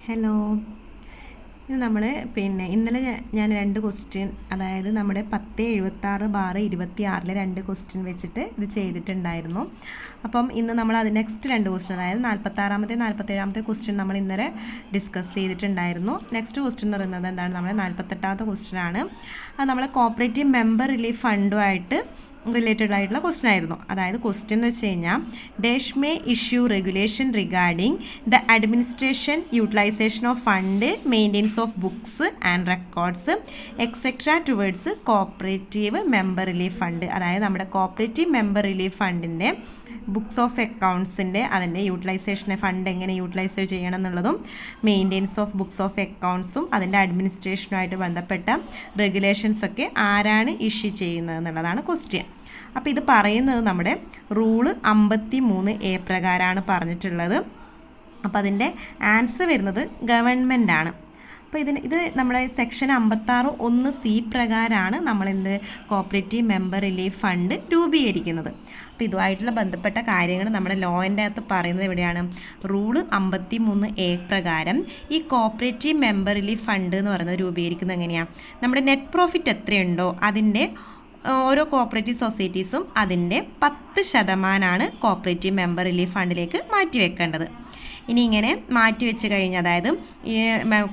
Hello. ഇത് നമ്മൾ ഇന്നലെ ഞാൻ 2 ക്വസ്റ്റ്യൻ, അതായത് നമ്മുടെ 1076/26 2 ക്വസ്റ്റ്യൻ വെച്ചിട്ട് ഇത് ചെയ്തിട്ടുണ്ടായിരുന്നു. അപ്പം ഇന്ന് നമ്മൾ അത് നെക്സ്റ്റ് 2 ക്വസ്റ്റ്യൻ, അതായത് 46-ാമത്തെ 47-ാമത്തെ ക്വസ്റ്റ്യൻ നമ്മൾ ഇന്നലെ ഡിസ്കസ് ചെയ്തിട്ടുണ്ടായിരുന്നു. നെക്സ്റ്റ് ക്വസ്റ്റ്യൻ എന്ന് പറയുന്നത് എന്താണ്, നമ്മുടെ 48-ാമത്തെ ക്വസ്റ്റ്യൻ ആണ്. അത് നമ്മളെ കോപ്പറേറ്റീവ് മെമ്പർ റിലീഫ് ഫണ്ടുമായിട്ട് റിലേറ്റഡ് ആയിട്ടുള്ള ക്വസ്റ്റ്യൻ ആയിരുന്നു. അതായത് ക്വസ്റ്റ്യൻ എന്ന് വെച്ച് കഴിഞ്ഞാൽ, dash may issue regulation regarding the administration utilisation of fund, maintenance of books and records etcetera towards cooperative member relief fund. അതായത് നമ്മുടെ കോപ്പറേറ്റീവ് മെമ്പർ റിലീഫ് ഫണ്ടിൻ്റെ ബുക്സ് ഓഫ് അക്കൗണ്ട്സിൻ്റെ അതിൻ്റെ യൂട്ടിലൈസേഷനെ, ഫണ്ട് എങ്ങനെ യൂട്ടിലൈസ് ചെയ്യണം എന്നുള്ളതും, മെയിൻ്റെനൻസ് ഓഫ് ബുക്സ് ഓഫ് അക്കൗണ്ട്സും അതിൻ്റെ അഡ്മിനിസ്ട്രേഷനുമായിട്ട് ബന്ധപ്പെട്ട റെഗുലേഷൻസൊക്കെ ആരാണ് ഇഷ്യൂ ചെയ്യുന്നത് എന്നുള്ളതാണ് ക്വസ്റ്റ്യൻ. അപ്പോൾ ഇത് പറയുന്നത് നമ്മുടെ റൂള് 53A പ്രകാരമാണ് പറഞ്ഞിട്ടുള്ളത്. അപ്പോൾ അതിൻ്റെ ആൻസർ വരുന്നത് ഗവൺമെൻറ്റാണ്. അപ്പോൾ ഇത് നമ്മുടെ സെക്ഷൻ 56(1)(c) പ്രകാരമാണ് നമ്മളെന്ത് കോപ്പറേറ്റീവ് മെമ്പർ റിലീഫ് ഫണ്ട് രൂപീകരിക്കുന്നത്. അപ്പോൾ ഇതുമായിട്ടുള്ള ബന്ധപ്പെട്ട കാര്യങ്ങൾ നമ്മുടെ ലോയിൻ്റെ അകത്ത് പറയുന്നത് എവിടെയാണ്, റൂള് 53A പ്രകാരം ഈ കോപ്പറേറ്റീവ് മെമ്പർ റിലീഫ് ഫണ്ട് എന്ന് പറയുന്നത് രൂപീകരിക്കുന്നത് എങ്ങനെയാണ്, നമ്മുടെ നെറ്റ് പ്രോഫിറ്റ് എത്രയുണ്ടോ അതിൻ്റെ ഓരോ കോപ്പറേറ്റീവ് സൊസൈറ്റീസും അതിൻ്റെ 10% കോപ്പറേറ്റീവ് മെമ്പർ റിലീഫ് ഫണ്ടിലേക്ക് മാറ്റിവെക്കേണ്ടത്. ഇനി ഇങ്ങനെ മാറ്റി വെച്ച് കഴിഞ്ഞാൽ, അതായത് ഈ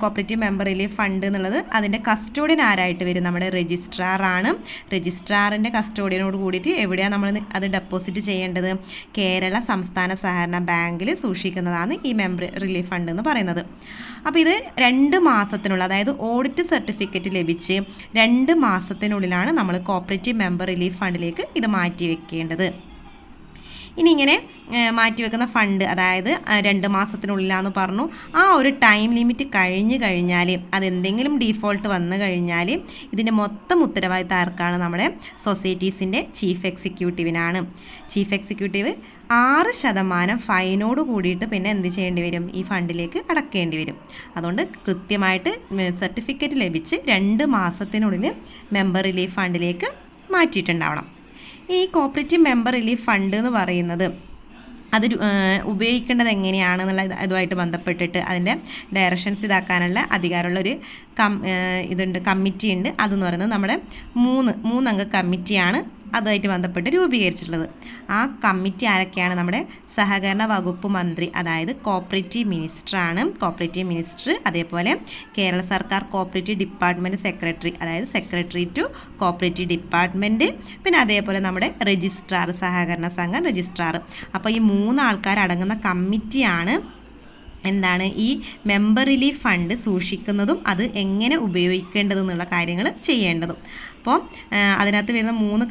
കോപ്പറേറ്റീവ് മെമ്പർ റിലീഫ് ഫണ്ട് എന്നുള്ളത് അതിൻ്റെ കസ്റ്റോഡിയൻ ആരായിട്ട് വരും, നമ്മുടെ രജിസ്ട്രാറാണ്. രജിസ്ട്രാറിൻ്റെ കസ്റ്റോഡിയനോട് കൂടിയിട്ട് എവിടെയാണ് നമ്മൾ അത് ഡെപ്പോസിറ്റ് ചെയ്യേണ്ടത്, കേരള സംസ്ഥാന സഹകരണ ബാങ്കിൽ സൂക്ഷിക്കുന്നതാണ് ഈ മെമ്പർ റിലീഫ് ഫണ്ട് എന്ന് പറയുന്നത്. അപ്പോൾ ഇത് 2 മാസത്തിനുള്ള, അതായത് ഓഡിറ്റ് സർട്ടിഫിക്കറ്റ് ലഭിച്ച് 2 മാസത്തിനുള്ളിലാണ് നമ്മൾ കോപ്പറേറ്റീവ് മെമ്പർ റിലീഫ് ഫണ്ടിലേക്ക് ഇത് മാറ്റി വെക്കേണ്ടത്. ഇനി ഇങ്ങനെ മാറ്റിവെക്കുന്ന ഫണ്ട്, അതായത് 2 മാസത്തിനുള്ളിലാണെന്ന് പറഞ്ഞു, ആ ഒരു ടൈം ലിമിറ്റ് കഴിഞ്ഞ് കഴിഞ്ഞാൽ, അതെന്തെങ്കിലും ഡീഫോൾട്ട് വന്നു കഴിഞ്ഞാൽ ഇതിൻ്റെ മൊത്തം ഉത്തരവാദിത്തം ആർക്കാണ്, നമ്മുടെ സൊസൈറ്റീസിൻ്റെ ചീഫ് എക്സിക്യൂട്ടീവിനാണ്. ചീഫ് എക്സിക്യൂട്ടീവ് 6% ഫൈനോട് കൂടിയിട്ട് പിന്നെ എന്ത് ചെയ്യേണ്ടി വരും, ഈ ഫണ്ടിലേക്ക് അടക്കേണ്ടി വരും. അതുകൊണ്ട് കൃത്യമായിട്ട് സർട്ടിഫിക്കറ്റ് ലഭിച്ച് 2 മാസത്തിനുള്ളിൽ മെമ്പർ റിലീഫ് ഫണ്ടിലേക്ക് മാറ്റിയിട്ടുണ്ടാവണം. ഈ കോപ്പറേറ്റീവ് മെമ്പർ റിലീഫ് ഫണ്ട് എന്ന് പറയുന്നത് അത് ഉപയോഗിക്കേണ്ടത് എങ്ങനെയാണെന്നുള്ള ഇതുമായിട്ട് ബന്ധപ്പെട്ടിട്ട് അതിൻ്റെ ഡയറക്ഷൻസ് ഇതാക്കാനുള്ള അധികാരമുള്ളൊരു കമ്മിറ്റി ഉണ്ട്. അതെന്ന് പറയുന്നത് നമ്മുടെ 3 അംഗ കമ്മിറ്റിയാണ് അതുമായിട്ട് ബന്ധപ്പെട്ട് രൂപീകരിച്ചിട്ടുള്ളത്. ആ കമ്മിറ്റി ആരൊക്കെയാണ്, നമ്മുടെ സഹകരണ വകുപ്പ് മന്ത്രി, അതായത് കോപ്പറേറ്റീവ് മിനിസ്റ്ററാണ്. കോപ്പറേറ്റീവ് മിനിസ്റ്റർ, അതേപോലെ കേരള സർക്കാർ കോപ്പറേറ്റീവ് ഡിപ്പാർട്ട്മെൻറ്റ് സെക്രട്ടറി, അതായത് സെക്രട്ടറി ടു കോപ്പറേറ്റീവ് ഡിപ്പാർട്ട്മെൻറ്റ്, പിന്നെ അതേപോലെ നമ്മുടെ രജിസ്ട്രാർ, സഹകരണ സംഘം രജിസ്ട്രാർ. അപ്പോൾ ഈ 3 ആൾക്കാരടങ്ങുന്ന കമ്മിറ്റിയാണ് എന്താണ് ഈ മെമ്പർ റിലീഫ് ഫണ്ട് സൂക്ഷിക്കുന്നതും അത് എങ്ങനെ ഉപയോഗിക്കേണ്ടതെന്നുള്ള കാര്യങ്ങൾ ചെയ്യേണ്ടതും. അപ്പോൾ അതിനകത്ത് വരുന്ന 3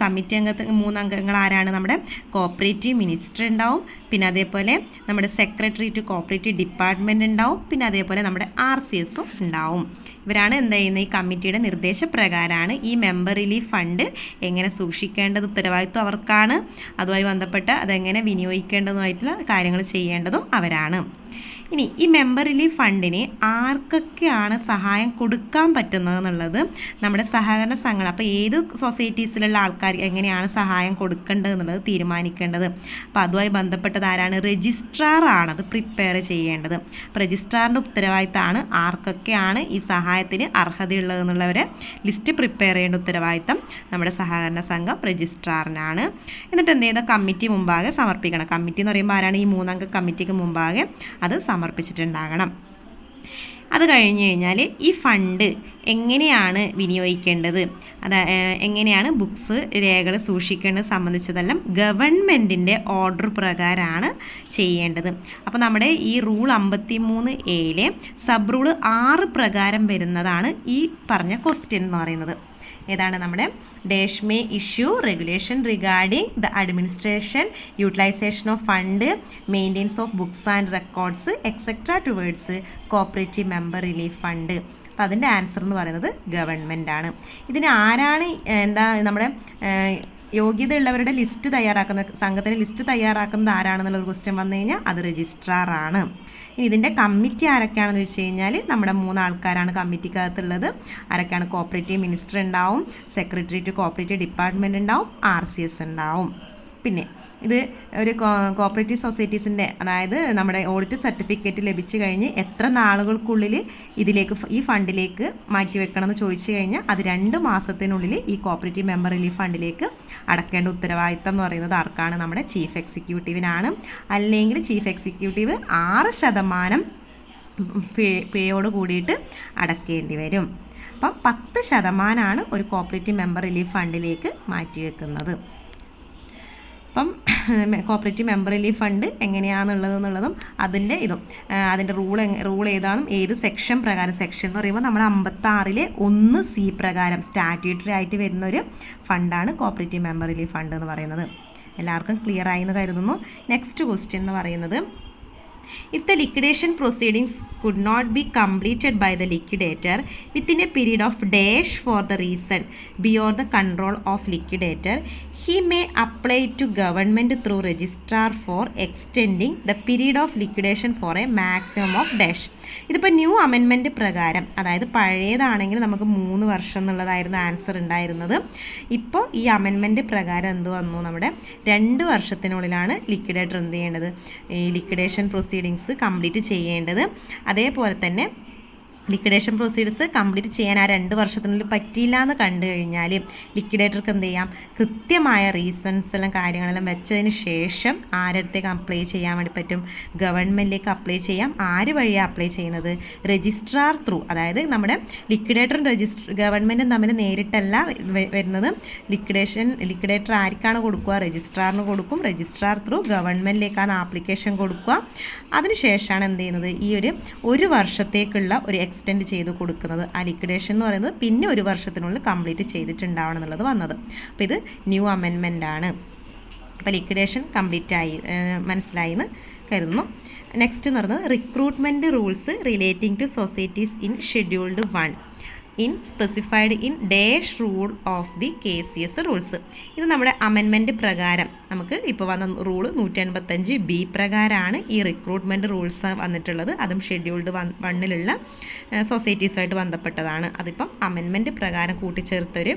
അംഗങ്ങൾ ആരാണ്, നമ്മുടെ കോപ്പറേറ്റീവ് മിനിസ്റ്റർ ഉണ്ടാവും, പിന്നെ അതേപോലെ നമ്മുടെ സെക്രട്ടറി ടു കോപ്പറേറ്റീവ് ഡിപ്പാർട്ട്മെൻറ്റ് ഉണ്ടാവും, പിന്നെ അതേപോലെ നമ്മുടെ RCSഉം ഉണ്ടാവും. ഇവരാണ് എന്ത് ചെയ്യുന്നത്, ഈ കമ്മിറ്റിയുടെ നിർദ്ദേശപ്രകാരമാണ് ഈ മെമ്പർ റിലീഫ് ഫണ്ട് എങ്ങനെ സൂക്ഷിക്കേണ്ടത് ഉത്തരവാദിത്വം അവർക്കാണ്. അതുമായി ബന്ധപ്പെട്ട് അതെങ്ങനെ വിനിയോഗിക്കേണ്ടതുമായിട്ടുള്ള കാര്യങ്ങൾ ചെയ്യേണ്ടതും അവരാണ്. ഇനി ഈ മെമ്പർ റിലീഫ് ഫണ്ടിന് ആർക്കൊക്കെയാണ് സഹായം കൊടുക്കാൻ പറ്റുന്നത് എന്നുള്ളത് നമ്മുടെ സഹകരണ സംഘടന, അപ്പോൾ ഏത് സൊസൈറ്റീസിലുള്ള ആൾക്കാർ എങ്ങനെയാണ് സഹായം കൊടുക്കേണ്ടത് എന്നുള്ളത് തീരുമാനിക്കേണ്ടത്. അപ്പോൾ അതുമായി ബന്ധപ്പെട്ടത് ആരാണ്, രജിസ്ട്രാറാണ് അത് പ്രിപ്പയർ ചെയ്യേണ്ടത്. അപ്പോൾ രജിസ്ട്രാറിൻ്റെ ഉത്തരവാദിത്തമാണ് ആർക്കൊക്കെയാണ് ഈ സഹായത്തിന് അർഹതയുള്ളതെന്നുള്ളവരെ ലിസ്റ്റ് പ്രിപ്പയർ ചെയ്യേണ്ട ഉത്തരവാദിത്തം നമ്മുടെ സഹകരണ സംഘം രജിസ്ട്രാറിനാണ്. എന്നിട്ട് എന്ത് ചെയ്താൽ കമ്മിറ്റി മുമ്പാകെ സമർപ്പിക്കണം. കമ്മിറ്റി എന്ന് പറയുമ്പോൾ ആരാണ്, ഈ 3 അംഗ കമ്മിറ്റിക്ക് മുമ്പാകെ അത് സമർപ്പിച്ചിട്ടുണ്ടാകണം. അത് കഴിഞ്ഞ് കഴിഞ്ഞാൽ ഈ ഫണ്ട് എങ്ങനെയാണ് വിനിയോഗിക്കേണ്ടത്, എങ്ങനെയാണ് ബുക്സ് രേഖകൾ സൂക്ഷിക്കേണ്ടത് സംബന്ധിച്ചതെല്ലാം ഗവൺമെൻറ്റിൻ്റെ ഓർഡർ പ്രകാരമാണ് ചെയ്യേണ്ടത്. അപ്പോൾ നമ്മുടെ ഈ റൂൾ 53A സബ് റൂൾ 6 പ്രകാരം വരുന്നതാണ് ഈ പറഞ്ഞ ക്വസ്റ്റ്യൻ എന്ന് പറയുന്നത്. ഏതാണ്, നമ്മുടെ dash may issue regulation regarding the administration utilisation of fund, maintenance of books and records etcetera towards cooperative member relief fund. അപ്പോൾ അതിൻ്റെ ആൻസർ എന്ന് പറയുന്നത് ഗവൺമെൻറ് ആണ്. ഇതിന് ആരാണ് നമ്മുടെ യോഗ്യത ഉള്ളവരുടെ ലിസ്റ്റ് തയ്യാറാക്കുന്നത്, സംഘത്തിൻ്റെ ലിസ്റ്റ് തയ്യാറാക്കുന്നത് ആരാണെന്നുള്ളൊരു ക്വസ്റ്റ്യൻ വന്നു കഴിഞ്ഞാൽ അത് രജിസ്ട്രാറാണ്. ഇതിൻ്റെ കമ്മിറ്റി ആരൊക്കെയാണെന്ന് വെച്ച് കഴിഞ്ഞാൽ നമ്മുടെ 3 ആൾക്കാരാണ് കമ്മിറ്റിക്കകത്തുള്ളത്. ആരൊക്കെയാണ്, കോപ്പറേറ്റീവ് മിനിസ്റ്റർ ഉണ്ടാവും, സെക്രട്ടറി ടു കോപ്പറേറ്റീവ് ഡിപ്പാർട്ട്മെൻറ്റ് ഉണ്ടാവും, RCS ഉണ്ടാവും. പിന്നെ ഇത് ഒരു കോപ്പറേറ്റീവ് സൊസൈറ്റീസിൻ്റെ അതായത് നമ്മുടെ ഓഡിറ്റ് സർട്ടിഫിക്കറ്റ് ലഭിച്ചു കഴിഞ്ഞ് എത്ര നാളുകൾക്കുള്ളിൽ ഇതിലേക്ക് ഈ ഫണ്ടിലേക്ക് മാറ്റിവെക്കണം എന്ന് ചോദിച്ചു കഴിഞ്ഞാൽ അത് 2 മാസത്തിനുള്ളിൽ ഈ കോപ്പറേറ്റീവ് മെമ്പർ റിലീഫ് ഫണ്ടിലേക്ക് അടക്കേണ്ട ഉത്തരവാദിത്തം എന്ന് പറയുന്നത് ആർക്കാണ്? നമ്മുടെ ചീഫ് എക്സിക്യൂട്ടീവിനാണ്. അല്ലെങ്കിൽ ചീഫ് എക്സിക്യൂട്ടീവ് 6% പിഴയോട് കൂടിയിട്ട് അടക്കേണ്ടി വരും. അപ്പം 10% ഒരു കോപ്പറേറ്റീവ് മെമ്പർ റിലീഫ് ഫണ്ടിലേക്ക് മാറ്റിവെക്കുന്നത്. അപ്പം കോപ്പറേറ്റീവ് മെമ്പർ റിലീഫ് ഫണ്ട് എങ്ങനെയാണെന്നുള്ളതും അതിൻ്റെ റൂൾ ഏതാണെന്നും ഏത് സെക്ഷൻ പ്രകാരം, സെക്ഷൻ എന്ന് പറയുമ്പോൾ നമ്മൾ 56-ലെ 1C പ്രകാരം സ്റ്റാറ്റ്യൂട്ടറി ആയിട്ട് വരുന്നൊരു ഫണ്ടാണ് കോപ്പറേറ്റീവ് മെമ്പർ റിലീഫ് ഫണ്ട് എന്ന് പറയുന്നത്. എല്ലാവർക്കും ക്ലിയർ ആയി എന്ന് കരുതുന്നു. നെക്സ്റ്റ് ക്വസ്റ്റ്യൻ എന്ന് പറയുന്നത്, if the liquidation proceedings could not be completed by the liquidator within a period of dash for the reason beyond the control of liquidator, he may apply to government through registrar for extending the period of liquidation for a maximum of dash. ഇതിപ്പോൾ new amendment പ്രകാരം, അതായത് പഴയതാണെങ്കിൽ നമുക്ക് 3 വർഷം എന്നുള്ളതായിരുന്നു answer ഉണ്ടായിരുന്നത്. ഇപ്പോൾ ഈ amendment പ്രകാരം എന്ത് വന്നു? നമ്മുടെ 2 വർഷത്തിനുള്ളിലാണ് ലിക്വിഡേറ്റർ എന്ത് ചെയ്യേണ്ടത്? ഈ ലിക്വിഡേഷൻ പ്രൊസീഡിങ്സ് കംപ്ലീറ്റ് ചെയ്യേണ്ടത്. അതേപോലെ തന്നെ ലിക്വിഡേഷൻ പ്രൊസീഡിങ്സ് കംപ്ലീറ്റ് ചെയ്യാൻ ആ 2 വർഷത്തിനുള്ളിൽ പറ്റിയില്ല എന്ന് കണ്ടു കഴിഞ്ഞാൽ ലിക്വിഡേറ്റർക്ക് എന്ത് ചെയ്യാം? കൃത്യമായ റീസൺസ് എല്ലാം കാര്യങ്ങളെല്ലാം വെച്ചതിന് ശേഷം ആരടുത്തേക്ക് അപ്ലൈ ചെയ്യാൻ വേണ്ടി പറ്റും? ഗവൺമെൻറ്റിലേക്ക് അപ്ലൈ ചെയ്യാം. ആര് വഴിയാണ് അപ്ലൈ ചെയ്യുന്നത്? Registrar through. അതായത് നമ്മുടെ ലിക്വിഡേറ്ററും ഗവൺമെൻറ്റും തമ്മിൽ നേരിട്ടല്ല വരുന്നത്. ലിക്വിഡേറ്റർ ആർക്കാണ് കൊടുക്കുക? രജിസ്ട്രാറിന് കൊടുക്കും. രജിസ്ട്രാർ ത്രൂ ഗവൺമെൻറ്റിലേക്കാണ് ആപ്ലിക്കേഷൻ കൊടുക്കുക. അതിനുശേഷമാണ് എന്ത് ചെയ്യുന്നത്? ഈ ഒരു വർഷത്തേക്കുള്ള ഒരു എക്സ്റ്റെൻഡ് ചെയ്ത് കൊടുക്കുന്നത്. ആ ലിക്വിഡേഷൻ എന്ന് പറയുന്നത് പിന്നെ 1 വർഷത്തിനുള്ളിൽ കംപ്ലീറ്റ് ചെയ്തിട്ടുണ്ടാവണം എന്നുള്ളത് വന്നത്. അപ്പോൾ ഇത് ന്യൂ അമെൻമെൻ്റ് ആണ്. അപ്പോൾ ലിക്വിഡേഷൻ കംപ്ലീറ്റ് ആയി, മനസ്സിലായി എന്ന് കരുതുന്നു. നെക്സ്റ്റ് എന്ന് പറയുന്നത് recruitment rules relating to societies in scheduled 1 in specified in dash rule of the KCS rules. ഇത് നമ്മുടെ അമെൻമെൻറ്റ് പ്രകാരം നമുക്ക് ഇപ്പോൾ വന്ന റൂള് 185B പ്രകാരമാണ് ഈ റിക്രൂട്ട്മെൻറ്റ് റൂൾസ് വന്നിട്ടുള്ളത്. അതും ഷെഡ്യൂൾഡ് 1ലുള്ള സൊസൈറ്റീസുമായിട്ട് ബന്ധപ്പെട്ടതാണ്. അതിപ്പം അമെൻമെൻറ്റ് പ്രകാരം കൂട്ടിച്ചേർത്തൊരു